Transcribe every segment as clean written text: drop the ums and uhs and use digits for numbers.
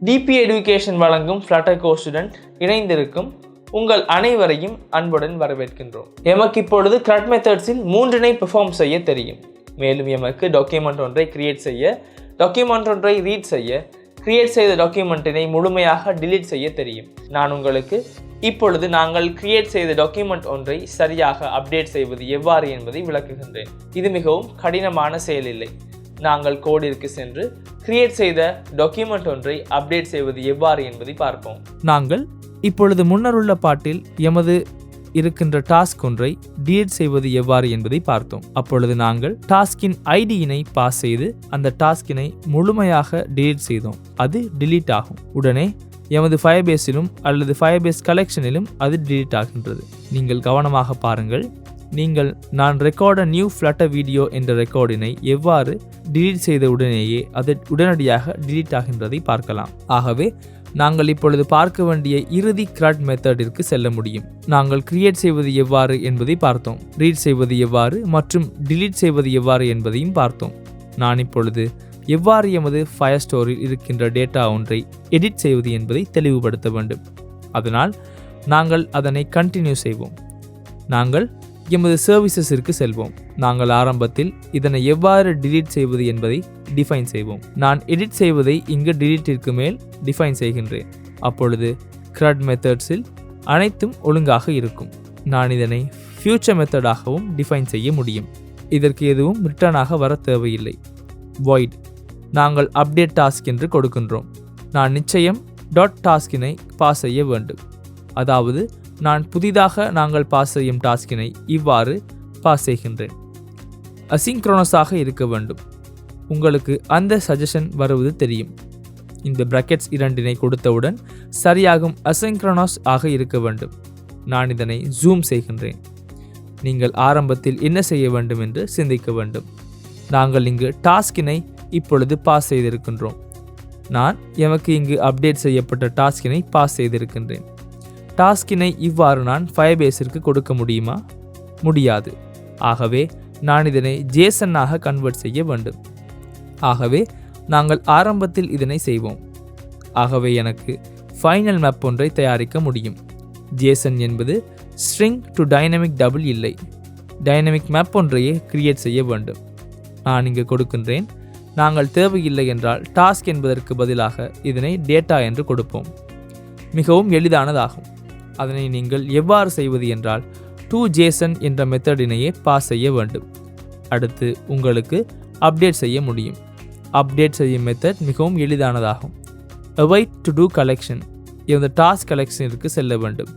DP education வழங்கும் Flutter course student இணைந்திருக்கும் உங்கள் அனைவரையும் அன்புடன் வரவேற்கின்றோம். எமக்கு இப்பொழுது CRUD மெத்தட்ஸில் 3 பெர்ஃபார்ம் செய்ய தெரியும். மேலும் எமக்கு டாக்குமெண்ட் ஒன்றை கிரியேட் செய்ய, டாக்குமெண்ட் ஒன்றை ரீட் செய்ய, கிரியேட் செய்த டாக்குமெண்ட்டினை முழுமையாக டிலீட் செய்ய தெரியும். நான் உங்களுக்கு இப்பொழுது நாங்கள் கிரியேட் செய்த டாக்குமெண்ட் ஒன்றை சரியாக அப்டேட் செய்வது எவ்வாறு என்பதை விளக்குகின்றேன். இது மிகவும் கடினமான செயல் இல்லை. நாங்கள் கோடிற்கு சென்று கிரியேட் செய்த டாக்குமெண்ட் ஒன்றை அப்டேட் செய்வது எவ்வாறு என்பதை பார்ப்போம். நாங்கள் இப்பொழுது முன்னருள்ள பாட்டில் எமது இருக்கின்ற டாஸ்க் ஒன்றை டிலீட் செய்வது எவ்வாறு என்பதை பார்த்தோம். அப்பொழுது நாங்கள் டாஸ்கின் ஐடியினை பாஸ் செய்து அந்த டாஸ்கினை முழுமையாக டிலீட் செய்தோம். அது டிலீட் ஆகும். உடனே எமது ஃபயர்பேஸிலும் அல்லது ஃபயர்பேஸ் கலெக்ஷனிலும் அது டிலீட் ஆகின்றது. நீங்கள் கவனமாக பாருங்கள். நீங்கள் நான் ரெக்கார்ட் நியூ ஃப்ளட்டர் வீடியோ என்ற ரெக்கார்டினை எவ்வாறு டிலீட் செய்த உடனேயே அது உடனடியாக டிலீட் ஆகின்றதை பார்க்கலாம். ஆகவே நாங்கள் இப்பொழுது பார்க்க வேண்டிய இறுதி CRUD மெத்தடிற்கு செல்ல முடியும். நாங்கள் கிரியேட் செய்வது எவ்வாறு என்பதை பார்த்தோம், ரீட் செய்வது எவ்வாறு மற்றும் டிலீட் செய்வது எவ்வாறு என்பதையும் பார்த்தோம். நான் இப்பொழுது எவ்வாறு எமது ஃபயர்ஸ்டோரில் இருக்கின்ற டேட்டா ஒன்றை எடிட் செய்வது என்பதை தெளிவுபடுத்த வேண்டும். அதனால் நாங்கள் அதனை கண்டினியூ செய்வோம். நாங்கள் எமது சர்வீசஸிற்கு செல்வோம். நாங்கள் ஆரம்பத்தில் இதனை எவ்வாறு டிலீட் செய்வது என்பதை டிஃபைன் செய்வோம். நான் எடிட் செய்வதை இங்கு டிலீட்டிற்கு மேல் டிஃபைன் செய்கின்றேன். அப்பொழுது CRUD மெத்தட்ஸில் அனைத்தும் ஒழுங்காக இருக்கும். நான் இதனை ஃபியூச்சர் மெத்தடாகவும் டிஃபைன் செய்ய முடியும். இதற்கு எதுவும் ரிட்டர்னாக வர தேவையில்லை. void நாங்கள் அப்டேட் டாஸ்க் என்று கொடுக்கின்றோம். நான் நிச்சயம் டாட் டாஸ்கினை பாஸ் செய்ய வேண்டும். அதாவது நான் புதிதாக நாங்கள் பாஸ் செய்யும் டாஸ்கினை இவ்வாறு பாஸ் செய்கின்றேன். அசிங்க்ரோனஸாக இருக்க வேண்டும். உங்களுக்கு அந்த சஜஷன் வருவது தெரியும். இந்த பிராக்கெட்ஸ் 2 கொடுத்தவுடன் சரியாகும் அசிங்க்ரோனஸ் ஆக இருக்க வேண்டும். நான் இதனை ஜூம் செய்கின்றேன். நீங்கள் ஆரம்பத்தில் என்ன செய்ய வேண்டும் என்று சிந்திக்க வேண்டும். நாங்கள் இங்கு டாஸ்கினை இப்பொழுது பாஸ் செய்திருக்கின்றோம். நான் எமக்கு இங்கு அப்டேட் செய்யப்பட்ட டாஸ்கினை பாஸ் செய்திருக்கின்றேன். டாஸ்கினை இவ்வாறு நான் ஃபயர்பேஸிற்கு கொடுக்க முடியுமா? முடியாது. ஆகவே நான் இதனை ஜேசனாக கன்வெர்ட் செய்ய வேண்டும். ஆகவே நாங்கள் ஆரம்பத்தில் இதனை செய்வோம். ஆகவே எனக்கு ஃபைனல் மேப் ஒன்றை தயாரிக்க முடியும். ஜேசன் என்பது ஸ்ட்ரிங் டு டைனமிக் டபுள் இல்லை. டைனமிக் மேப் ஒன்றையே கிரியேட் செய்ய வேண்டும். நான் இங்கு கொடுக்கின்றேன். நாங்கள் தேவையில்லை என்றால் டாஸ்க் என்பதற்கு பதிலாக இதனை டேட்டா என்று கொடுப்போம். மிகவும் எளிதானதாகும். அதனை நீங்கள் எவ்வாறு செய்வது என்றால் toJSON என்ற மெத்தடினையே பாஸ் செய்ய வேண்டும். அடுத்து உங்களுக்கு அப்டேட் செய்ய முடியும். அப்டேட் செய்யும் மெத்தட் மிகவும் எளிதானதாகும். await to do collection இந்த டாஸ்க் கலெக்ஷனிற்கு செல்ல வேண்டும்.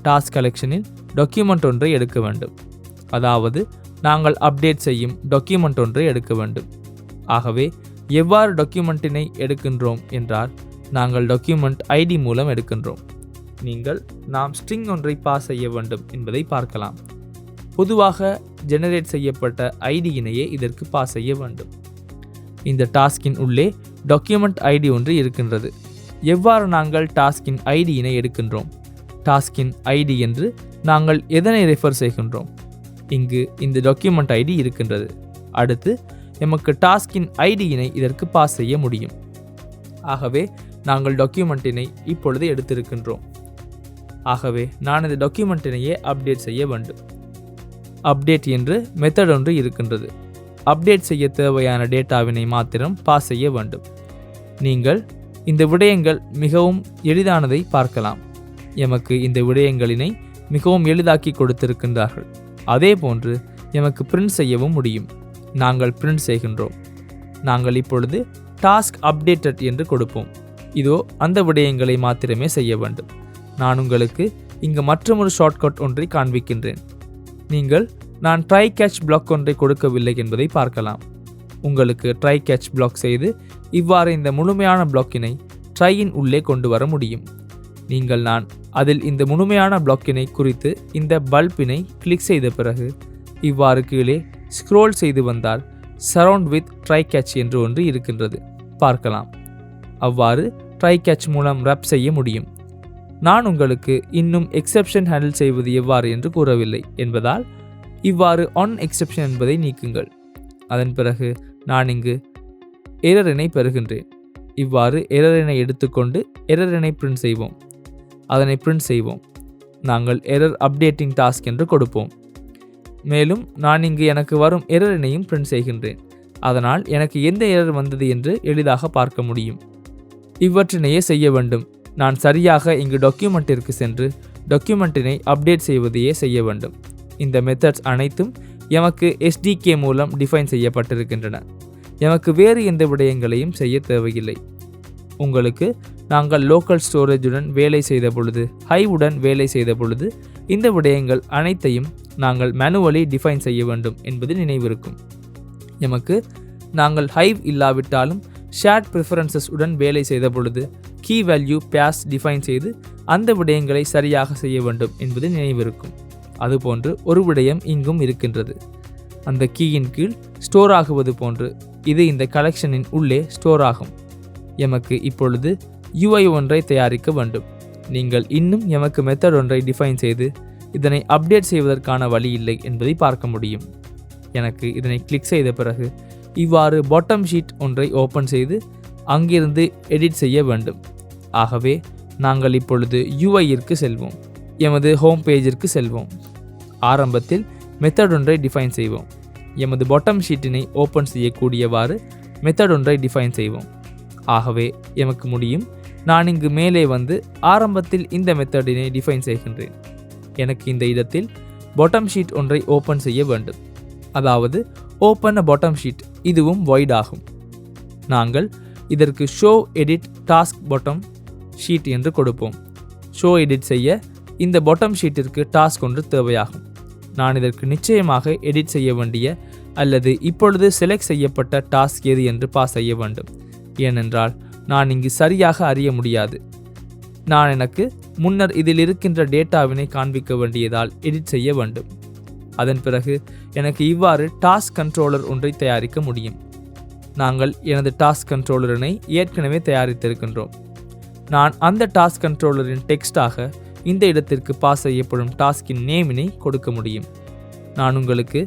டாஸ்க் கலெக்ஷனில் டாக்குமெண்ட் ஒன்றை எடுக்க வேண்டும். அதாவது நாங்கள் அப்டேட் செய்யும் டாக்குமெண்ட் ஒன்றை எடுக்க வேண்டும். ஆகவே எவ்வாறு டாக்குமெண்ட்டினை எடுக்கின்றோம் என்றால் நாங்கள் டாக்குமெண்ட் ஐடி மூலம் எடுக்கின்றோம். நாம் ஸ்ட்ரிங் ஒன்றை பாஸ் செய்ய வேண்டும் என்பதை பார்க்கலாம். பொதுவாக ஜெனரேட் செய்யப்பட்ட ஐடியினையே இதற்கு பாஸ் செய்ய வேண்டும். இந்த டாஸ்கின் உள்ளே டாக்குமெண்ட் ஐடி ஒன்று இருக்கின்றது. எவ்வாறு நாங்கள் டாஸ்கின் ஐடியினை எடுக்கின்றோம்? டாஸ்கின் ஐடி என்று நாங்கள் எதனை ரெஃபர் செய்கின்றோம்? இங்கு இந்த டாக்குமெண்ட் ஐடி இருக்கின்றது. அடுத்து எமக்கு டாஸ்கின் ஐடியினை இதற்கு பாஸ் செய்ய முடியும். ஆகவே நாங்கள் டாக்குமெண்ட்டினை இப்பொழுது எடுத்திருக்கின்றோம். ஆகவே நான் இந்த டாக்குமெண்ட்டினையே அப்டேட் செய்ய வேண்டும். அப்டேட் என்று மெத்தட் ஒன்று இருக்கின்றது. அப்டேட் செய்ய தேவையான டேட்டாவினை மாத்திரம் பாஸ் செய்ய வேண்டும். நீங்கள் இந்த விடயங்கள் மிகவும் எளிதானதை பார்க்கலாம். எமக்கு இந்த விடயங்களினை மிகவும் எளிதாக்கி கொடுத்திருக்கின்றார்கள். அதே போன்று எமக்கு பிரிண்ட் செய்யவும் முடியும். நாங்கள் பிரிண்ட் செய்கின்றோம். நாங்கள் இப்பொழுது டாஸ்க் அப்டேட்டட் என்று கொடுப்போம். இதோ அந்த விடயங்களை மாத்திரமே செய்ய வேண்டும். நான் உங்களுக்கு இங்கு மற்றொரு ஷார்ட்கட் ஒன்றை காண்பிக்கின்றேன். நான் ட்ரை கேட்ச் பிளாக் ஒன்றை கொடுக்கவில்லை என்பதை பார்க்கலாம். உங்களுக்கு ட்ரை கேட்ச் பிளாக் செய்து இவ்வாறு இந்த முழுமையான பிளாக்கினை ட்ரையின் உள்ளே கொண்டு வர முடியும். நான் அதில் இந்த முழுமையான பிளாக்கினை குறித்து இந்த பல்பினை கிளிக் செய்த பிறகு இவ்வாறு கீழே ஸ்க்ரோல் செய்து வந்தால் சரவுண்ட் வித் ட்ரை கேட்ச் என்று ஒன்று இருக்கின்றது. பார்க்கலாம். அவ்வாறு ட்ரை கேட்ச் மூலம் ரப் செய்ய முடியும். நான் உங்களுக்கு இன்னும் எக்ஸெப்ஷன் ஹேண்டில் செய்வது எவ்வாறு என்று கூறவில்லை என்பதால் இவ்வாறு ஆன் எக்ஸெப்ஷன் என்பதை நீக்குங்கள். அதன் பிறகு நான் இங்கு எரரினை பெறுகின்றேன். இவ்வாறு எரரினை எடுத்துக்கொண்டு எரரினை பிரிண்ட் செய்வோம். அதனை பிரிண்ட் செய்வோம். நாங்கள் எரர் அப்டேட்டிங் டாஸ்க் என்று கொடுப்போம். மேலும் நான் இங்கு எனக்கு வரும் எரரினையும் பிரிண்ட் செய்கின்றேன். அதனால் எனக்கு எந்த எரர் வந்தது என்று எளிதாக பார்க்க முடியும். இவற்றினையே செய்ய வேண்டும். நான் சரியாக இங்கு டாக்குமெண்ட்டிற்கு சென்று டாக்குமெண்ட்டினை அப்டேட் செய்வதையே செய்ய வேண்டும். இந்த மெத்தட்ஸ் அனைத்தும் எமக்கு SDK மூலம் டிஃபைன் செய்யப்பட்டிருக்கின்றன. எமக்கு வேறு எந்த விடயங்களையும் செய்ய தேவையில்லை. உங்களுக்கு நாங்கள் லோக்கல் ஸ்டோரேஜுடன் வேலை செய்த பொழுது, ஹைவுடன் வேலை செய்த பொழுது இந்த விடயங்கள் அனைத்தையும் நாங்கள் மேனுவலி டிஃபைன் செய்ய வேண்டும் என்பது நினைவிருக்கும். எமக்கு நாங்கள் ஹைவ் இல்லாவிட்டாலும் ஷேர்ட் ப்ரிஃபரன்சஸ் உடன் வேலை செய்த பொழுது கீ வேல்யூ பேஸ் டிஃபைன் செய்து அந்த விடயங்களை சரியாக செய்ய வேண்டும் என்பது நினைவிருக்கும். அதுபோன்று ஒரு விடயம் இங்கும் இருக்கின்றது. அந்த கீயின் கீழ் ஸ்டோர் ஆகுவது போன்று இது இந்த கலெக்ஷனின் உள்ளே ஸ்டோர் ஆகும். எமக்கு இப்பொழுது UI ஒன்றை தயாரிக்க வேண்டும். நீங்கள் இன்னும் எமக்கு மெத்தட் ஒன்றை டிஃபைன் செய்து இதனை அப்டேட் செய்வதற்கான வழி இல்லை என்பதை பார்க்க முடியும். எனக்கு இதனை கிளிக் செய்த பிறகு இவ்வாறு பாட்டம் ஷீட் ஒன்றை ஓப்பன் செய்து அங்கிருந்து எடிட் செய்ய வேண்டும். ஆகவே நாங்கள் இப்பொழுது UIற்கு செல்வோம். எமது ஹோம் பேஜிற்கு செல்வோம். ஆரம்பத்தில் மெத்தட் ஒன்றை டிஃபைன் செய்வோம். எமது பாட்டம் ஷீட்டினை ஓப்பன் செய்யக்கூடியவாறு மெத்தட் ஒன்றை டிஃபைன் செய்வோம். ஆகவே எமக்கு முடியும். நான் இங்கு மேலே வந்து ஆரம்பத்தில் இந்த மெத்தடினை டிஃபைன் செய்கின்றேன். எனக்கு இந்த இடத்தில் பாட்டம் ஷீட் ஒன்றை ஓப்பன் செய்ய வேண்டும். அதாவது ஓப்பன் அ பாட்டம் ஷீட். இதுவும் void ஆகும். நாங்கள் இதற்கு show edit task bottom sheet என்று கொடுப்போம். ஷோ எடிட் செய்ய இந்த பாட்டம் ஷீட்டிற்கு டாஸ்க் ஒன்று தேவையாகும். நான் இதற்கு நிச்சயமாக எடிட் செய்ய வேண்டிய அல்லது இப்பொழுது செலக்ட் செய்யப்பட்ட டாஸ்க் எது என்று பாஸ் செய்ய வேண்டும். ஏனென்றால் நான் இங்கு சரியாக அறிய முடியாது. நான் எனக்கு முன்னர் இதில் இருக்கின்ற டேட்டாவினை காண்பிக்க வேண்டியதால் எடிட் செய்ய வேண்டும். அதன் பிறகு எனக்கு இவ்வாறு டாஸ்க் கண்ட்ரோலர் ஒன்றை தயாரிக்க முடியும். நாங்கள் எனது டாஸ்க் கண்ட்ரோலரினை ஏற்கனவே தயாரித்திருக்கின்றோம். நான் அந்த டாஸ்க் கண்ட்ரோலரின் டெக்ஸ்டாக இந்த இடத்திற்கு பாஸ் செய்யப்படும் டாஸ்கின் நேமினை கொடுக்க முடியும். நான் உங்களுக்கு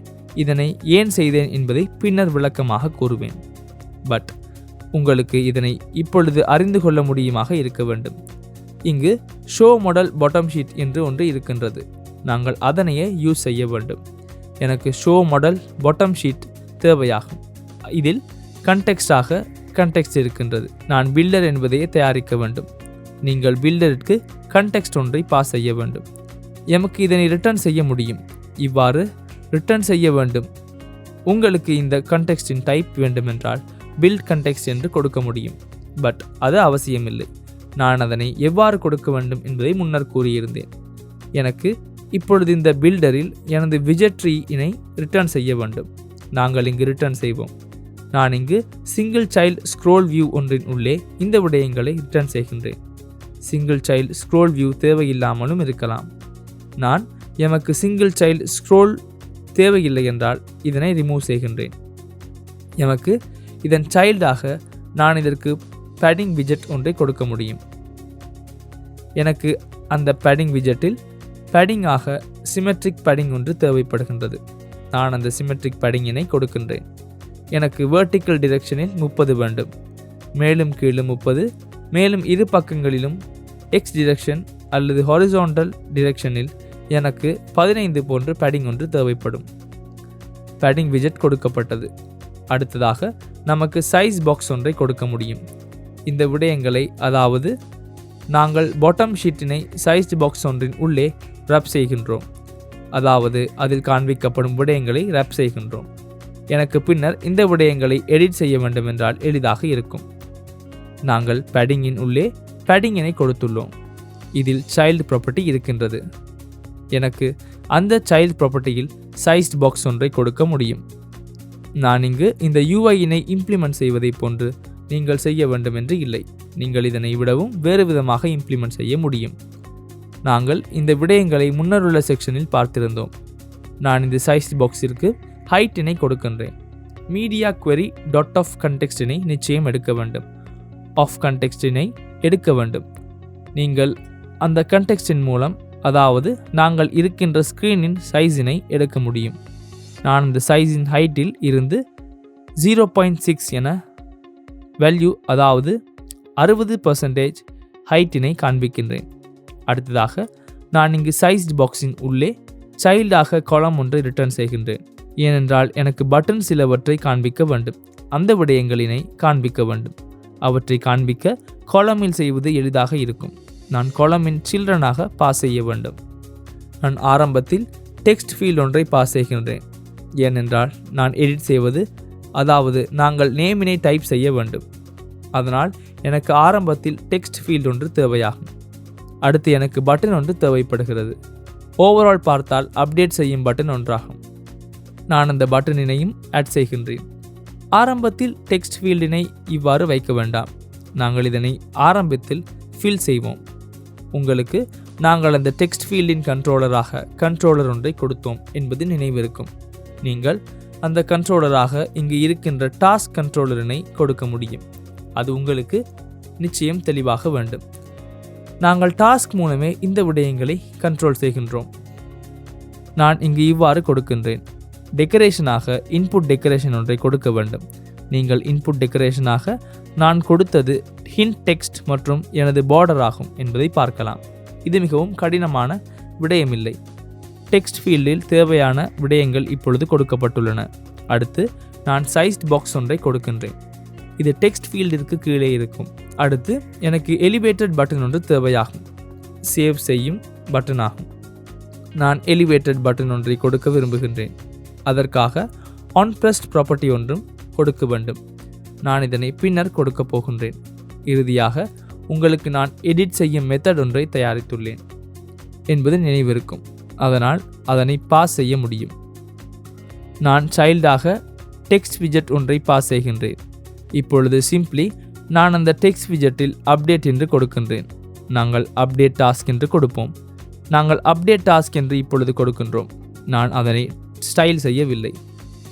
இதனை ஏன் செய்தேன் என்பதை பின்னர் விளக்கமாக கூறுவேன். பட் உங்களுக்கு இதனை இப்பொழுது அறிந்து கொள்ள முடியுமாக இருக்க வேண்டும். இங்கு ஷோ மாடல் பாட்டம் ஷீட் என்று ஒன்று இருக்கின்றது. நாங்கள் அதனையே யூஸ் செய்ய வேண்டும். எனக்கு ஷோ மாடல் பாட்டம் ஷீட் தேவையாகும். இதில் கண்டெக்ஸ்டாக கண்டெக்ஸ்ட் இருக்கின்றது. நான் பில்டர் என்பதையே தயாரிக்க வேண்டும். நீங்கள் பில்டருக்கு கண்டெக்ஸ்ட் ஒன்றை பாஸ் செய்ய வேண்டும். எமக்கு இதனை ரிட்டர்ன் செய்ய முடியும். இவ்வாறு ரிட்டர்ன் செய்ய வேண்டும். உங்களுக்கு இந்த கண்டெக்ஸ்டின் டைப் வேண்டுமென்றால் பில்ட் கண்டெக்ஸ்ட் என்று கொடுக்க முடியும். பட் அது அவசியமில்லை. நான் அதனை எவ்வாறு கொடுக்க வேண்டும் என்பதை முன்னர் கூறியிருந்தேன். எனக்கு இப்பொழுது இந்த பில்டரில் எனது விஜெட் ட்ரீயினை ரிட்டர்ன் செய்ய வேண்டும். நாங்கள் இங்கு ரிட்டர்ன் செய்வோம். நான் இங்கு சிங்கிள் சைல்டு ஸ்க்ரோல் வியூ ஒன்றின் உள்ளே இந்த விடயங்களை ரிட்டர்ன் செய்கின்றேன். சிங்கிள் சைல்டு ஸ்க்ரோல் வியூ தேவையில்லாமலும் இருக்கலாம். நான் எமக்கு சிங்கிள் சைல்டு ஸ்க்ரோல் தேவையில்லை என்றால் இதனை ரிமூவ் செய்கின்றேன். எமக்கு இதன் சைல்டாக நான் இதற்கு பேடிங் விஜெட் ஒன்றை கொடுக்க முடியும். எனக்கு அந்த பேடிங் விஜெட்டில் பேடிங்காக சிமெட்ரிக் பேடிங் ஒன்று தேவைப்படுகின்றது. நான் அந்த சிமெட்ரிக் பேடிங்கினை கொடுக்கின்றேன். எனக்கு வெர்டிக்கல் டிரெக்ஷனில் 30 வேண்டும். மேலும் கீழும் 30, மேலும் இரு பக்கங்களிலும் எக்ஸ் டிரெக்ஷன் அல்லது ஹாரிசான்டல் டிரெக்ஷனில் எனக்கு 15 போன்ற பேடிங் ஒன்று தேவைப்படும். பேடிங் விஜெட் கொடுக்கப்பட்டது. அடுத்ததாக நமக்கு சைஸ் பாக்ஸ் ஒன்றை கொடுக்க முடியும். இந்த விடயங்களை, அதாவது நாங்கள் பாட்டம் ஷீட்டினை சைஸ்டு பாக்ஸ் ஒன்றின் உள்ளே ரப் செய்கின்றோம். அதாவது அதில் காண்பிக்கப்படும் விடயங்களை ரப் செய்கின்றோம். எனக்கு பின்னர் இந்த விடயங்களை எடிட் செய்ய வேண்டுமென்றால் எளிதாக இருக்கும். நாங்கள் பேடிங்கின் உள்ளே பேடிங்கினை கொடுத்துள்ளோம். இதில் சைல்டு ப்ராப்பர்ட்டி இருக்கின்றது. எனக்கு அந்த சைல்டு ப்ராப்பர்ட்டியில் சைஸ்டு பாக்ஸ் ஒன்றை கொடுக்க முடியும். நான் இங்கு இந்த UIயினை இம்ப்ளிமெண்ட் செய்வதை போன்று நீங்கள் செய்ய வேண்டும் என்று இல்லை. நீங்கள் இதனை விடவும் வேறு விதமாக இம்ப்ளிமெண்ட் செய்ய முடியும். நாங்கள் இந்த விடயங்களை முன்னருள்ள செக்ஷனில் பார்த்திருந்தோம். நான் இந்த சைஸ்டு பாக்ஸிற்கு ஹைட்டினை கொடுக்கின்றேன். மீடியா query டாட் ஆஃப் கண்டெக்ஸ்டினை நிச்சயம் எடுக்க வேண்டும். ஆஃப் கண்டெக்ஸ்டினை எடுக்க வேண்டும். நீங்கள் அந்த கண்டெக்ஸ்டின் மூலம், அதாவது நாங்கள் இருக்கின்ற ஸ்க்ரீனின் சைஸினை எடுக்க முடியும். நான் இந்த சைஸின் ஹைட்டில் இருந்து 0.6 என வேல்யூ, அதாவது 60% ஹைட்டினை காண்பிக்கின்றேன். அடுத்ததாக நான் இங்கு சைஸ்ட் பாக்ஸின் உள்ளே சைல்டாக காலம் ஒன்றை ரிட்டர்ன் செய்கின்றேன். ஏனென்றால் எனக்கு பட்டன் சிலவற்றை காண்பிக்க வேண்டும். அந்த விடயங்களினை காண்பிக்க வேண்டும். அவற்றை காண்பிக்க காலமில் செய்வது எளிதாக இருக்கும். நான் காலமின் சில்ட்ரனாக பாஸ் செய்ய வேண்டும். நான் ஆரம்பத்தில் டெக்ஸ்ட் ஃபீல்ட் ஒன்றை பாஸ் செய்கின்றேன். ஏனென்றால் நான் எடிட் செய்வது, அதாவது நாங்கள் நேமினை டைப் செய்ய வேண்டும். அதனால் எனக்கு ஆரம்பத்தில் டெக்ஸ்ட் ஃபீல்ட் ஒன்று தேவையாகும். அடுத்து எனக்கு பட்டன் ஒன்று தேவைப்படுகிறது. ஓவரால் பார்த்தால் அப்டேட் செய்யும் பட்டன் ஒன்றாகும். நான் அந்த பட்டனினையும் ஆட் செய்கின்றேன். ஆரம்பத்தில் டெக்ஸ்ட் ஃபீல்டினை இவ்வாறு வைக்க வேண்டாம். நாங்கள் இதனை ஆரம்பத்தில் ஃபில் செய்வோம். உங்களுக்கு நாங்கள் அந்த டெக்ஸ்ட் ஃபீல்டின் கண்ட்ரோலராக கண்ட்ரோலர் ஒன்றை கொடுத்தோம் என்பது நினைவிருக்கும். நீங்கள் அந்த கண்ட்ரோலராக இங்கு இருக்கின்ற டாஸ்க் கண்ட்ரோலரினை கொடுக்க முடியும். அது உங்களுக்கு நிச்சயம் தெளிவாக வேண்டும். நாங்கள் டாஸ்க் மூலமே இந்த விடயங்களை கண்ட்ரோல் செய்கின்றோம். நான் இங்கு இவ்வாறு கொடுக்கின்றேன். டெக்கரேஷனாக இன்புட் டெக்கரேஷன் ஒன்றை கொடுக்க வேண்டும். நீங்கள் இன்புட் டெக்கரேஷனாக நான் கொடுத்தது ஹிண்ட் டெக்ஸ்ட் மற்றும் எனது பார்டர் ஆகும் என்பதை பார்க்கலாம். இது மிகவும் கடினமான விடயமில்லை. டெக்ஸ்ட் ஃபீல்டில் தேவையான விடயங்கள் இப்பொழுது கொடுக்கப்பட்டுள்ளன. அடுத்து நான் சைஸ்ட் பாக்ஸ் ஒன்றை கொடுக்கின்றேன். இது டெக்ஸ்ட் ஃபீல்டிற்கு கீழே இருக்கும். அடுத்து எனக்கு எலிவேட்டட் பட்டன் ஒன்று தேவையாகும். சேவ் செய்யும் பட்டன் ஆகும். நான் எலிவேட்டட் பட்டன் ஒன்றை கொடுக்க விரும்புகின்றேன். அதற்காக ஆன்பிரஸ்ட் ப்ராப்பர்ட்டி ஒன்றும் கொடுக்க வேண்டும். நான் இதனை பின்னர் கொடுக்க போகின்றேன். இறுதியாக உங்களுக்கு நான் எடிட் செய்யும் மெத்தட் ஒன்றை தயாரித்துள்ளேன் என்பது நினைவிருக்கும். அதனால் அதனை பாஸ் செய்ய முடியும். நான் சைல்டாக டெக்ஸ்ட் விஜெட் ஒன்றை பாஸ் செய்கின்றேன். இப்பொழுது சிம்பிளி நான் அந்த டெக்ஸ்ட் விஜெட்டில் அப்டேட் என்று கொடுக்கின்றேன். நாங்கள் அப்டேட் டாஸ்க் என்று கொடுப்போம். நாங்கள் அப்டேட் டாஸ்க் என்று இப்பொழுது கொடுக்கின்றோம். நான் அதனை ஸ்டைல் செய்யவில்லை.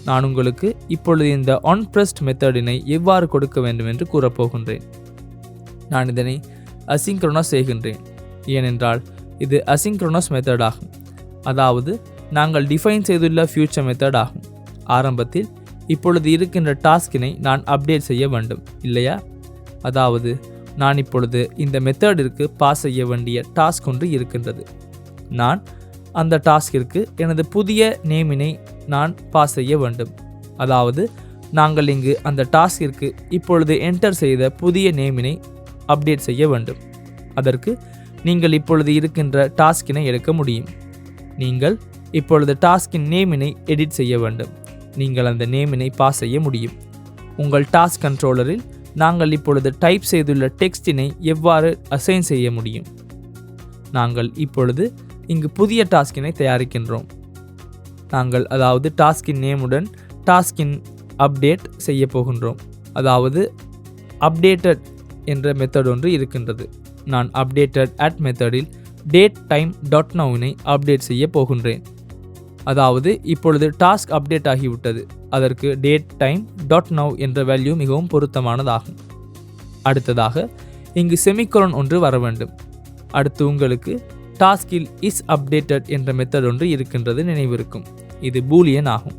நான் உங்களுக்கு இப்பொழுது இந்த ஆன்பிரஸ்ட் மெத்தடினை எவ்வாறு கொடுக்க வேண்டும் என்று கூறப்போகின்றேன். நான் இதனை அசிங்க்ரோனஸ் செய்கின்றேன். ஏனென்றால் இது அசிங்க்ரோனஸ் மெத்தட் ஆகும். அதாவது நாங்கள் டிஃபைன் செய்துள்ள ஃபியூச்சர் மெத்தட் ஆகும். ஆரம்பத்தில் இப்பொழுது இருக்கின்ற டாஸ்கினை நான் அப்டேட் செய்ய வேண்டும் இல்லையா? அதாவது நான் இப்பொழுது இந்த மெத்தடிற்கு பாஸ் செய்ய வேண்டிய டாஸ்க் ஒன்று இருக்கின்றது. நான் அந்த டாஸ்கிற்கு எனது புதிய நேமினை நான் பாஸ் செய்ய வேண்டும். அதாவது நாங்கள் இங்கு அந்த டாஸ்கிற்கு இப்பொழுது என்டர் செய்த புதிய நேமினை அப்டேட் செய்ய வேண்டும். அதற்கு நீங்கள் இப்பொழுது இருக்கின்ற டாஸ்கினை எடுக்க முடியும். நீங்கள் இப்பொழுது டாஸ்கின் நேமினை எடிட் செய்ய வேண்டும். நீங்கள் அந்த நேமினை பாஸ் செய்ய முடியும். உங்கள் டாஸ்க் கண்ட்ரோலரில் நாங்கள் இப்பொழுது டைப் செய்துள்ள டெக்ஸ்டினை எவ்வாறு அசைன் செய்ய முடியும். நாங்கள் இப்பொழுது இங்கு புதிய டாஸ்கினை தயாரிக்கின்றோம். நாங்கள் அதாவது டாஸ்கின் நேமுடன் டாஸ்கின் அப்டேட் செய்ய போகின்றோம். அதாவது அப்டேட்டட் என்ற மெத்தட் ஒன்று இருக்கின்றது. நான் அப்டேட்டட் அட் மெத்தடில் டேட் டைம் டாட் நவ்னை அப்டேட் செய்ய போகின்றேன். அதாவது இப்பொழுது டாஸ்க் அப்டேட் ஆகிவிட்டது. அதற்கு டேட் டைம் டாட் நவ் என்ற வேல்யூ மிகவும் பொருத்தமானதாகும். அடுத்ததாக இங்கு செமிகோலன் ஒன்று வர வேண்டும். அடுத்து உங்களுக்கு டாஸ்கில் இஸ் அப்டேட்டட் என்ற மெத்தட் ஒன்று இருக்கின்றது நினைவிருக்கும். இது பூலியன் ஆகும்.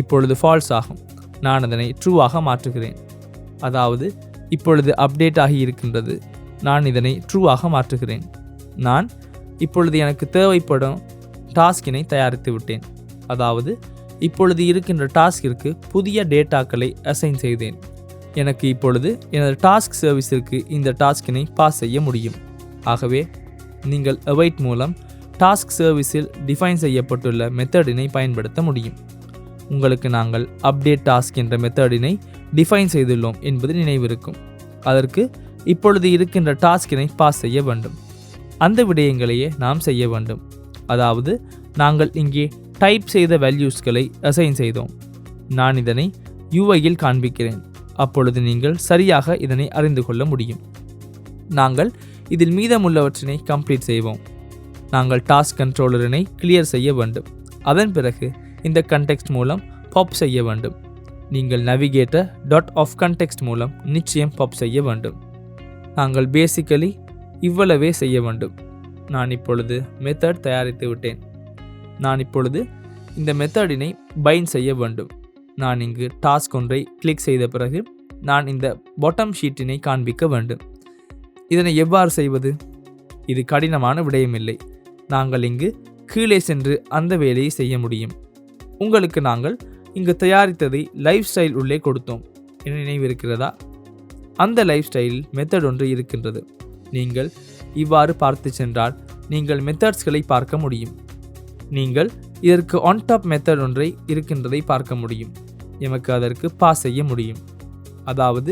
இப்பொழுது ஃபால்ஸ் ஆகும். நான் அதனை ட்ரூவாக மாற்றுகிறேன். அதாவது இப்பொழுது அப்டேட் ஆகி இருக்கின்றது. நான் இதனை ட்ரூவாக மாற்றுகிறேன். நான் இப்பொழுது எனக்கு தேவைப்படும் டாஸ்கினை தயாரித்து விட்டேன். அதாவது இப்பொழுது இருக்கின்ற டாஸ்கிற்கு புதிய டேட்டாக்களை அசைன் செய்தேன். எனக்கு இப்பொழுது எனது டாஸ்க் சர்வீஸிற்கு இந்த டாஸ்கினை பாஸ் செய்ய முடியும். ஆகவே நீங்கள் அவைட் மூலம் டாஸ்க் சர்வீஸில் டிஃபைன் செய்யப்பட்டுள்ள மெத்தடினை பயன்படுத்த முடியும். உங்களுக்கு நாங்கள் அப்டேட் டாஸ்க் என்ற மெத்தடினை டிஃபைன் செய்துள்ளோம் என்பது நினைவிருக்கும். அதற்கு இப்பொழுது இருக்கின்ற டாஸ்கினை பாஸ் செய்ய வேண்டும். அந்த விடயங்களையே நாம் செய்ய வேண்டும். அதாவது நாங்கள் இங்கே டைப் செய்த வேல்யூஸ்களை அசைன் செய்தோம். நான் இதனை UIயில் காண்பிக்கிறேன். அப்பொழுது நீங்கள் சரியாக இதனை அறிந்து கொள்ள முடியும். நாங்கள் இதில் மீதமுள்ளவற்றினை கம்ப்ளீட் செய்வோம். நாங்கள் டாஸ்க் கண்ட்ரோலரினை கிளியர் செய்ய வேண்டும். அதன் பிறகு இந்த கண்டெக்ஸ்ட் மூலம் பாப் செய்ய வேண்டும். நீங்கள் நவிகேட்டர் டாட் ஆஃப் கண்டெக்ஸ்ட் மூலம் நிச்சயம் பாப் செய்ய வேண்டும். நாங்கள் பேசிக்கலி இவ்வளவே செய்ய வேண்டும். நான் இப்பொழுது மெத்தட் தயாரித்து விட்டேன். நான் இப்பொழுது இந்த மெத்தடினை பைண்ட் செய்ய வேண்டும். நான் இங்கு டாஸ்க் ஒன்றை கிளிக் செய்த பிறகு நான் இந்த பாட்டம் ஷீட்டினை காண்பிக்க வேண்டும். இதனை எவ்வாறு செய்வது? இது கடினமான விடயமில்லை. நாங்கள் இங்கு கீழே சென்று அந்த வேலையை செய்ய முடியும். உங்களுக்கு நாங்கள் இங்கு தயாரித்ததை லைஃப் ஸ்டைல் உள்ளே கொடுத்தோம். என்ன நினைவிருக்கிறதா? அந்த லைஃப் ஸ்டைல் மெத்தட் ஒன்று இருக்கின்றது. நீங்கள் இவ்வாறு பார்த்து சென்றால் நீங்கள் மெத்தட்ஸ்களை பார்க்க முடியும். நீங்கள் இதற்கு ஆன் டாப் மெத்தட் ஒன்றை இருக்கின்றதை பார்க்க முடியும். எமக்கு அதற்கு பாஸ் செய்ய முடியும். அதாவது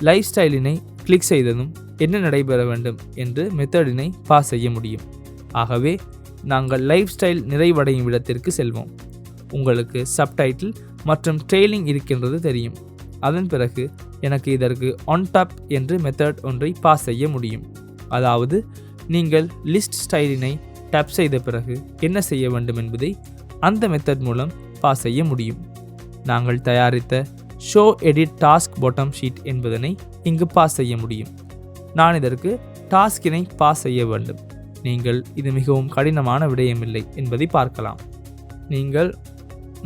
லைஃப் ஸ்டைலினை கிளிக் செய்ததும் என்ன நடைபெற வேண்டும் என்று மெத்தடினை பாஸ் செய்ய முடியும். ஆகவே நாங்கள் லைஃப் ஸ்டைல் நிறைவடையும் இடத்திற்கு செல்வோம். உங்களுக்கு சப்டைட்டில் மற்றும் ட்ரெயிலிங் இருக்கின்றது தெரியும். அதன் பிறகு எனக்கு இதற்கு ஆன் டாப் என்று மெத்தட் ஒன்றை பாஸ் செய்ய முடியும். அதாவது நீங்கள் லிஸ்ட் ஸ்டைலினை டேப் செய்த பிறகு என்ன செய்ய வேண்டும் என்பதை அந்த மெத்தட் மூலம் பாஸ் செய்ய முடியும். நாங்கள் தயாரித்த show edit task bottom sheet என்பதனை இங்கு பாஸ் செய்ய முடியும். நான் இதற்கு டாஸ்கினை பாஸ் செய்ய வேண்டும். நீங்கள் இது மிகவும் கடினமான விடயமில்லை என்பதை பார்க்கலாம்.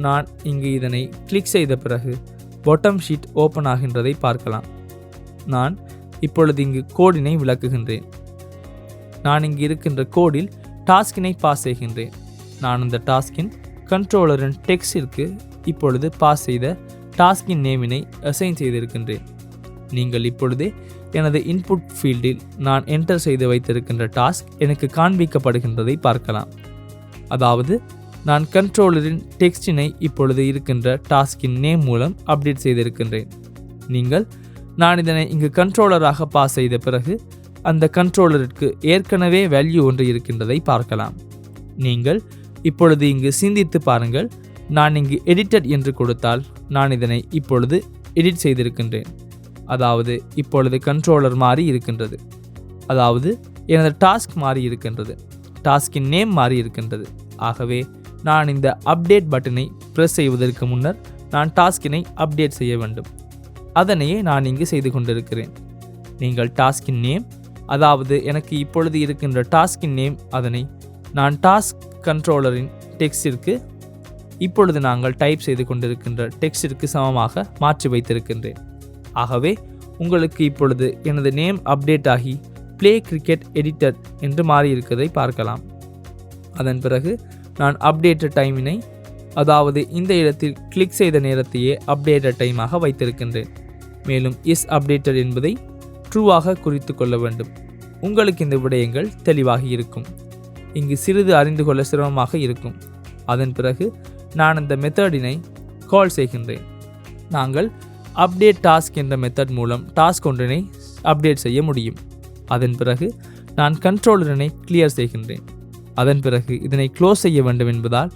நான் இங்கு இதனை கிளிக் செய்த பிறகு பாட்டம் ஷீட் ஓப்பன் ஆகின்றதை பார்க்கலாம். நான் இப்பொழுது இங்கு கோடினை விளக்குகின்றேன். நான் இங்கு இருக்கின்ற கோடில் டாஸ்கினை பாஸ் செய்கின்றேன். நான் அந்த டாஸ்கின் கண்ட்ரோலரின் டெக்ஸ்டிற்கு இப்பொழுது பாஸ் செய்த டாஸ்கின் நேமினை அசைன் செய்திருக்கின்றேன். நீங்கள் இப்பொழுதே எனது இன்புட் ஃபீல்டில் நான் என்டர் செய்து வைத்திருக்கின்ற டாஸ்க் எனக்கு காண்பிக்கப்படுகின்றதை பார்க்கலாம். அதாவது நான் கண்ட்ரோலரின் டெக்ஸ்டினை இப்பொழுது இருக்கின்ற டாஸ்கின் நேம் மூலம் அப்டேட் செய்திருக்கின்றேன். நான் இதனை இங்கு கண்ட்ரோலராக பாஸ் செய்த பிறகு அந்த கண்ட்ரோலருக்கு ஏற்கனவே வேல்யூ ஒன்று இருக்கின்றதை பார்க்கலாம். நீங்கள் இப்பொழுது இங்கு சிந்தித்து பாருங்கள். நான் இங்கு எடிட்டட் என்று கொடுத்தால் நான் இதனை இப்பொழுது எடிட் செய்திருக்கின்றேன். அதாவது இப்பொழுது கண்ட்ரோலர் மாறி இருக்கின்றது. அதாவது எனது டாஸ்க் மாறி இருக்கின்றது. டாஸ்கின் நேம் மாறி இருக்கின்றது. ஆகவே நான் இந்த அப்டேட் பட்டனை ப்ரெஸ் செய்வதற்கு முன்னர் நான் டாஸ்கினை அப்டேட் செய்ய வேண்டும். அதனையே நான் இங்கு செய்து கொண்டிருக்கிறேன். நீங்கள் டாஸ்கின் நேம், அதாவது எனக்கு இப்பொழுது இருக்கின்ற டாஸ்கின் நேம், அதனை நான் டாஸ்க் கண்ட்ரோலரின் டெக்ஸ்டிற்கு இப்பொழுது நாங்கள் டைப் செய்து கொண்டிருக்கின்ற டெக்ஸ்டிற்கு சமமாக மாற்றி வைத்திருக்கின்றேன். ஆகவே உங்களுக்கு இப்பொழுது எனது நேம் அப்டேட் ஆகி ப்ளே கிரிக்கெட் எடிட்டட் என்று மாறியிருக்கிறதை பார்க்கலாம். அதன் பிறகு நான் அப்டேட்டட் டைமினை, அதாவது இந்த இடத்தில் கிளிக் செய்த நேரத்தையே அப்டேட்டட் டைமாக வைத்திருக்கின்றேன். மேலும் இஸ் அப்டேட்டட் என்பதை ட்ரூவாக குறித்து கொள்ள வேண்டும். உங்களுக்கு இந்த விடயங்கள் தெளிவாக இருக்கும். இங்கு சிறிது அறிந்து கொள்ள சிரமமாக இருக்கும். அதன் பிறகு நான் அந்த மெத்தடினை கால் செய்கின்றேன். நாங்கள் அப்டேட் டாஸ்க் என்ற மெத்தட் மூலம் டாஸ்க் ஒன்றினை அப்டேட் செய்ய முடியும். அதன் பிறகு நான் கண்ட்ரோலரினை கிளியர் செய்கின்றேன். அதன் பிறகு இதனை க்ளோஸ் செய்ய வேண்டும் என்பதால்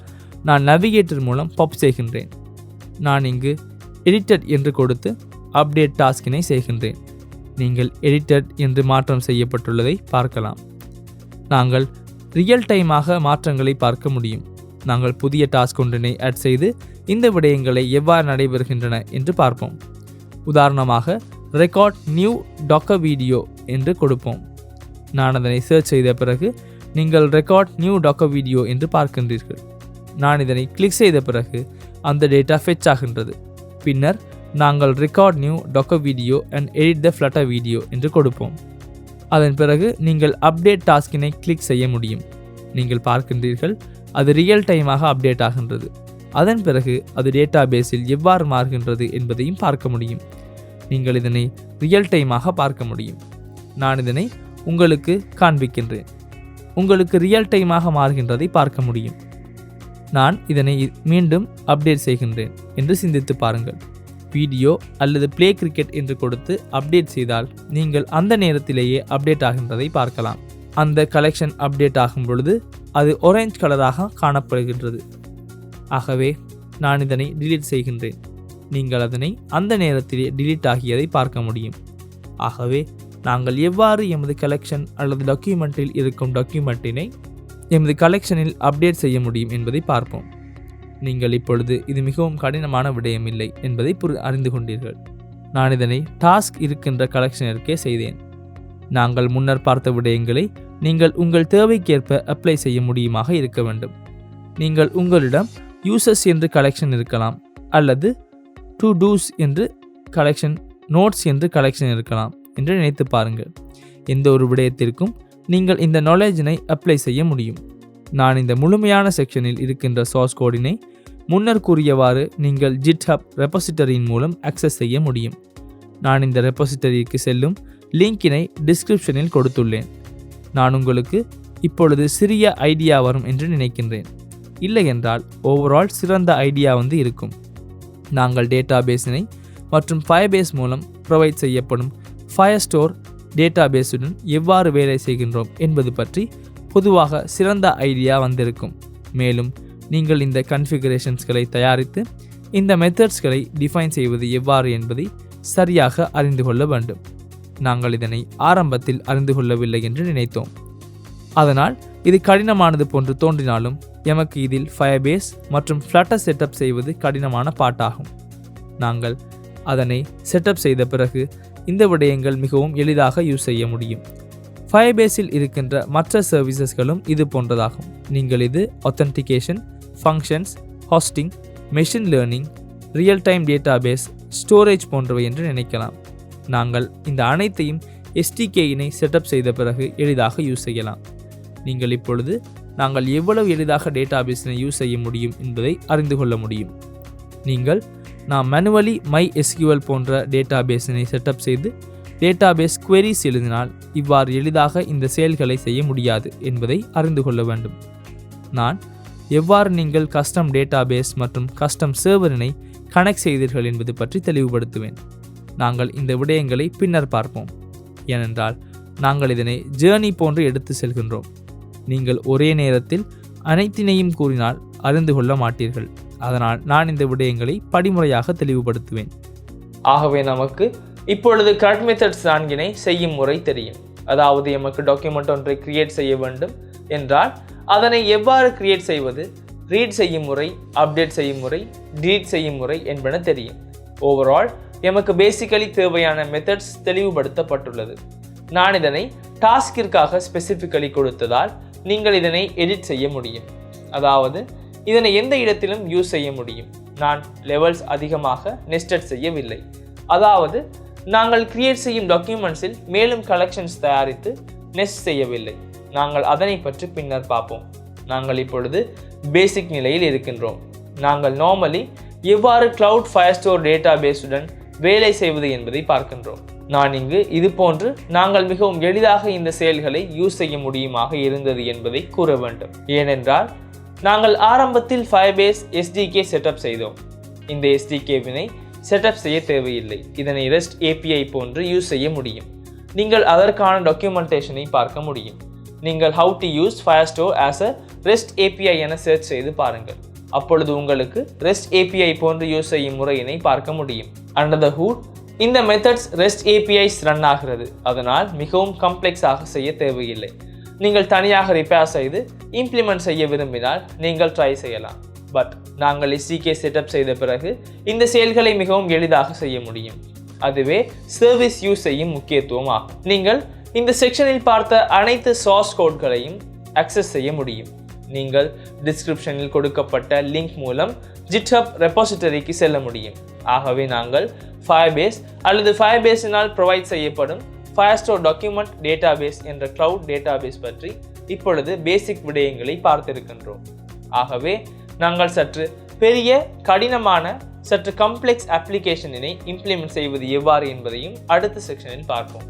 நான் நேவிகேட்டர் மூலம் பாப் செய்கின்றேன். நான் இங்கு எடிட்டட் என்று கொடுத்து அப்டேட் டாஸ்கினை செய்கின்றேன். நீங்கள் எடிட்டட் என்று மாற்றம் செய்யப்பட்டுள்ளதை பார்க்கலாம். நாங்கள் ரியல் டைமாக மாற்றங்களை பார்க்க முடியும். நாங்கள் புதிய டாஸ்க் ஒன்றினை ஆட் செய்து இந்த விடயங்களை எவ்வாறு நடைபெறுகின்றன என்று பார்ப்போம். உதாரணமாக ரெக்கார்ட் நியூ டாக்கர் வீடியோ என்று கொடுப்போம். நான் அதனை சர்ச் செய்த பிறகு நீங்கள் ரெக்கார்ட் நியூ டாக்கர் வீடியோ என்று பார்க்கின்றீர்கள். நான் இதனை கிளிக் செய்த பிறகு அந்த டேட்டா ஃபெச் ஆகின்றது. பின்னர் நாங்கள் record new Docker video and edit the Flutter video என்று கொடுப்போம். அதன் பிறகு நீங்கள் அப்டேட் டாஸ்கினை கிளிக் செய்ய முடியும். நீங்கள் பார்க்கின்றீர்கள் அது ரியல் டைமாக அப்டேட் ஆகின்றது. அதன் பிறகு அது டேட்டா பேஸில் எவ்வாறு மாறுகின்றது என்பதையும் பார்க்க முடியும். நீங்கள் இதனை ரியல் டைமாக பார்க்க முடியும். நான் இதனை உங்களுக்கு காண்பிக்கின்றேன். உங்களுக்கு ரியல் டைமாக மாறுகின்றதை பார்க்க முடியும். நான் இதனை மீண்டும் அப்டேட் செய்கின்றேன் என்று சிந்தித்து பாருங்கள். வீடியோ அல்லது ப்ளே கிரிக்கெட் என்று கொடுத்து அப்டேட் செய்தால் நீங்கள் அந்த நேரத்திலேயே அப்டேட் ஆகின்றதை பார்க்கலாம். அந்த கலெக்ஷன் அப்டேட் ஆகும் பொழுது அது ஆரஞ்சு கலராக காணப்படுகின்றது. ஆகவே நான் இதனை டிலீட் செய்கின்றேன். நீங்கள் அதனை அந்த நேரத்திலே டிலீட் ஆகியதை பார்க்க முடியும். ஆகவே நாங்கள் எவ்வாறு எமது கலெக்ஷன் அல்லது டாக்குமெண்ட்டில் இருக்கும் டாக்குமெண்ட்டினை எமது கலெக்ஷனில் அப்டேட் செய்ய முடியும் என்பதை பார்ப்போம். நீங்கள் இப்பொழுது இது மிகவும் கடினமான விடயமில்லை என்பதை அறிந்து கொண்டீர்கள். நான் இதனை டாஸ்க் இருக்கின்ற கலெக்ஷனிற்கே செய்தேன். நாங்கள் முன்னர் பார்த்த விடயங்களை நீங்கள் உங்கள் தேவைக்கேற்ப அப்ளை செய்ய முடியுமாக இருக்க வேண்டும். நீங்கள் உங்களிடம் யூசர்ஸ் என்று கலெக்ஷன் இருக்கலாம், அல்லது டு டூஸ் என்று கலெக்ஷன், நோட்ஸ் என்று கலெக்ஷன் இருக்கலாம். என்று நினைத்து பாருங்கள். எந்த ஒரு விடயத்திற்கும் நீங்கள் இந்த நாலேஜினை அப்ளை செய்ய முடியும். நான் இந்த முழுமையான செக்ஷனில் இருக்கின்ற சோர்ஸ் கோடினை முன்னர் கூறியவாறு நீங்கள் GitHub ரெபாசிட்டரியின் மூலம் அக்சஸ் செய்ய முடியும். நான் இந்த ரெபாசிட்டரிக்கு செல்லும் லிங்கினை டிஸ்கிரிப்ஷனில் கொடுத்துள்ளேன். நான் உங்களுக்கு இப்பொழுது சிறிய ஐடியா வரும் என்று நினைக்கின்றேன். இல்லை என்றால் ஓவரால் சிறந்த ஐடியா இருக்கும். நாங்கள் டேட்டாபேஸினை மற்றும் ஃபயர்பேஸ் மூலம் ப்ரொவைட் செய்யப்படும் ஃபயர்ஸ்டோர் டேட்டாபேஸுடன் எவ்வாறு வேலை செய்கின்றோம் என்பது பற்றி பொதுவாக சிறந்த ஐடியா வந்திருக்கும். மேலும் நீங்கள் இந்த கன்ஃபிகரேஷன்ஸ்களை தயாரித்து இந்த மெத்தட்ஸ்களை டிஃபைன் செய்வது எவ்வாறு என்பதை சரியாக அறிந்து கொள்ள வேண்டும். நாங்கள் இதனை ஆரம்பத்தில் அறிந்து கொள்ளவில்லை என்று நினைத்தோம். அதனால் இது கடினமானது போன்று தோன்றினாலும் எமக்கு இதில் ஃபயர்பேஸ் மற்றும் ஃப்ளட்டர் செட்டப் செய்வது கடினமான பாட்டாகும். நாங்கள் அதனை செட்டப் செய்த பிறகு இந்த விடயங்கள் மிகவும் எளிதாக யூஸ் செய்ய முடியும். ஃபயர்பேஸில் இருக்கின்ற மற்ற சர்வீசஸ்களும் இது போன்றதாகும். நீங்கள் இது authentication, functions, hosting, machine learning, real time database, storage போன்றவை என்று நினைக்கலாம். நாங்கள் இந்த அனைத்தையும் SDK-இனை செட்டப் செய்த பிறகு எளிதாக யூஸ் செய்யலாம். நீங்கள் இப்பொழுது நாங்கள் எவ்வளவு எளிதாக டேட்டாபேஸினை யூஸ் செய்ய முடியும் என்பதை அறிந்து கொள்ள முடியும். நீங்கள் நாம் மேனுவலி MySQL போன்ற டேட்டாபேஸினை செட்டப் செய்து டேட்டாபேஸ் queries எழுதினால் இவ்வாறு எளிதாக இந்த செயல்களை செய்ய முடியாது என்பதை அறிந்து கொள்ள வேண்டும். நான் எவ்வாறு நீங்கள் கஸ்டம் டேட்டாபேஸ் மற்றும் கஸ்டம் சர்வரினை கனெக்ட் செய்தீர்கள் என்பது பற்றி தெளிவுபடுத்துவேன். நாங்கள் இந்த விடயங்களை பின்னர் பார்ப்போம். ஏனென்றால் நாங்கள் இதனை ஜேர்னி போன்று எடுத்து செல்கின்றோம். நீங்கள் ஒரே நேரத்தில் அனைத்தினையும் கூறினால் அறிந்து கொள்ள மாட்டீர்கள். அதனால் நான் இந்த விடயங்களை படிமுறையாக தெளிவுபடுத்துவேன். ஆகவே நமக்கு இப்பொழுது CRUD மெத்தட்ஸ் 4 செய்யும் முறை தெரியும். அதாவது எமக்கு டாக்குமெண்ட் ஒன்றை கிரியேட் செய்ய வேண்டும் என்றால் அதனை எவ்வாறு கிரியேட் செய்வது, ரீட் செய்யும் முறை, அப்டேட் செய்யும் முறை, டீலீட் செய்யும் முறை என்பன தெரியும். ஓவரால் எமக்கு பேசிக்கலி தேவையான மெத்தட்ஸ் தெளிவுபடுத்தப்பட்டுள்ளது. நான் இதனை டாஸ்கிற்காக ஸ்பெசிஃபிக்கலி கொடுத்ததால் நீங்கள் இதனை எடிட் செய்ய முடியும். அதாவது இதனை எந்த இடத்திலும் யூஸ் செய்ய முடியும். நான் லெவல்ஸ் அதிகமாக நெஸ்டட் செய்யவில்லை. அதாவது நாங்கள் கிரியேட் செய்யும் டாக்குமெண்ட்ஸில் மேலும் கலெக்ஷன்ஸ் தயாரித்து நெஸ்ட் செய்யவில்லை. நாங்கள் அதனை பற்றி பின்னர் பார்ப்போம். நாங்கள் இப்பொழுது பேசிக் நிலையில் இருக்கின்றோம். நாங்கள் நார்மலி எவ்வாறு கிளவுட் ஃபயர்ஸ்டோர் டேட்டாபேஸுடன் வேலை செய்வது என்பதை பார்க்கின்றோம். நான் இங்கு இது போன்று நாங்கள் மிகவும் எளிதாக இந்த செயல்களை யூஸ் செய்ய முடியுமாக இருந்தது என்பதை கூற வேண்டும். ஏனென்றால் நாங்கள் ஆரம்பத்தில் ஃபயர்பேஸ் SDK செட்டப் செய்தோம். இந்த SDK-வினை செட்டப் செய்ய தேவையில்லை. இதனை REST API போன்று யூஸ் செய்ய முடியும். நீங்கள் அதற்கான டாக்குமெண்டேஷனை பார்க்க முடியும். நீங்கள் how to use Firestore as a REST API என சர்ச் செய்து பாருங்கள். அப்பொழுது உங்களுக்கு REST API போன்று யூஸ் செய்யும் முறையினை பார்க்க முடியும். Under the hood இந்த மெத்தட்ஸ் REST APIs ரன் ஆகிறது. அதனால் மிகவும் காம்ப்ளெக்ஸாக செய்ய தேவையில்லை. நீங்கள் தனியாக ரிப்பேர் செய்து இம்ப்ளிமெண்ட் செய்ய விரும்பினால் நீங்கள் ட்ரை செய்யலாம். பட் நாங்கள் SDK செட்டப் செய்த பிறகு இந்த செயல்களை மிகவும் எளிதாக செய்ய முடியும். அதுவே சர்வீஸ் யூஸ் செய்யும் முக்கியத்துவம் ஆகும். நீங்கள் இந்த செக்ஷனில் பார்த்த அனைத்து சோர்ஸ் கோட்களையும் அக்சஸ் செய்ய முடியும். நீங்கள் டிஸ்கிரிப்ஷனில் கொடுக்கப்பட்ட லிங்க் மூலம் GitHub ரெபாசிட்டரிக்கு செல்ல முடியும். ஆகவே நாங்கள் ஃபயர்பேஸ் அல்லது ஃபயர்பேஸினால் ப்ரொவைட் செய்யப்படும் ஃபயர்ஸ்டோர் டாக்குமெண்ட் டேட்டாபேஸ் என்ற கிளவுட் டேட்டாபேஸ் பற்றி இப்பொழுது பேசிக் விடயங்களை பார்த்திருக்கின்றோம். ஆகவே நாங்கள் சற்று பெரிய, கடினமான, சற்று காம்ப்ளெக்ஸ் அப்ளிகேஷனினை இம்ப்ளிமெண்ட் செய்வது எவ்வாறு என்பதையும் அடுத்த செக்ஷனில் பார்ப்போம்.